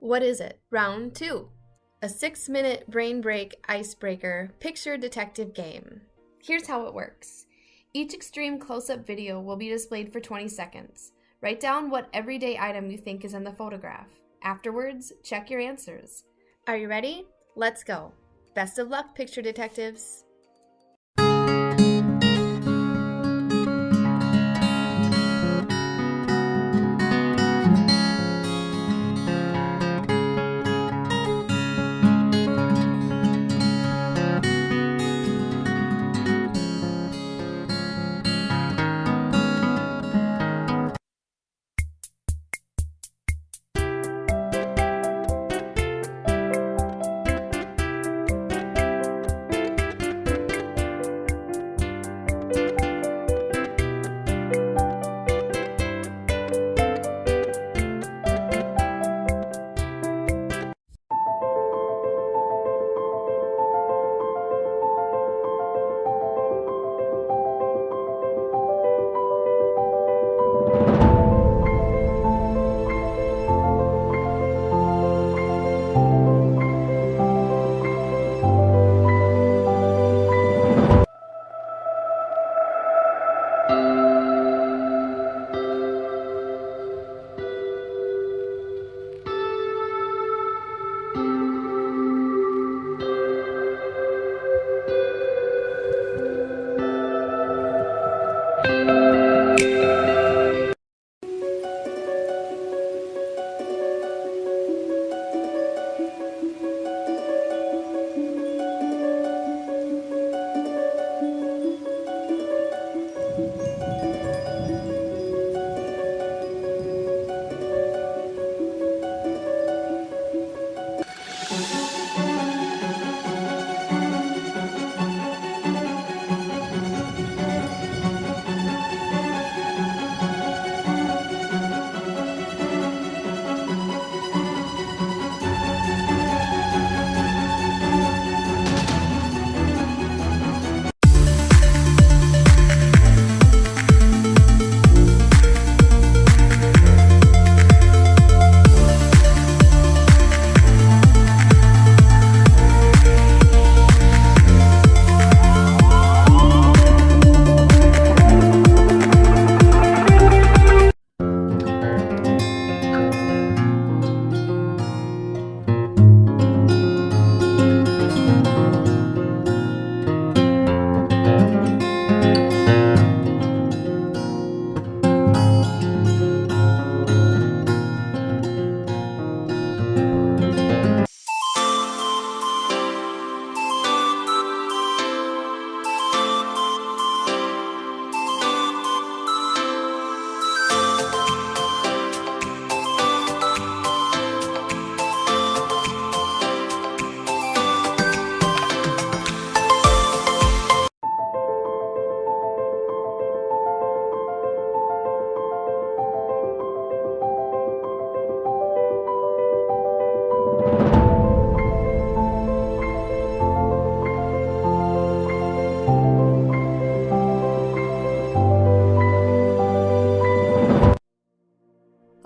What is it? Round 2. A 6-minute brain break icebreaker picture detective game. Here's how it works. Each extreme close-up video will be displayed for 20 seconds. Write down what everyday item you think is in the photograph. Afterwards, check your answers. Are you ready? Let's go. Best of luck, picture detectives.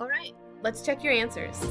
Alright, let's check your answers.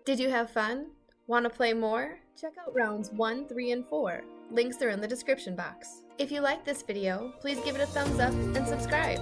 Did you have fun? Want to play more? Check out rounds 1, 3, and 4. Links are in the description box. If you like this video, please give it a thumbs up and subscribe.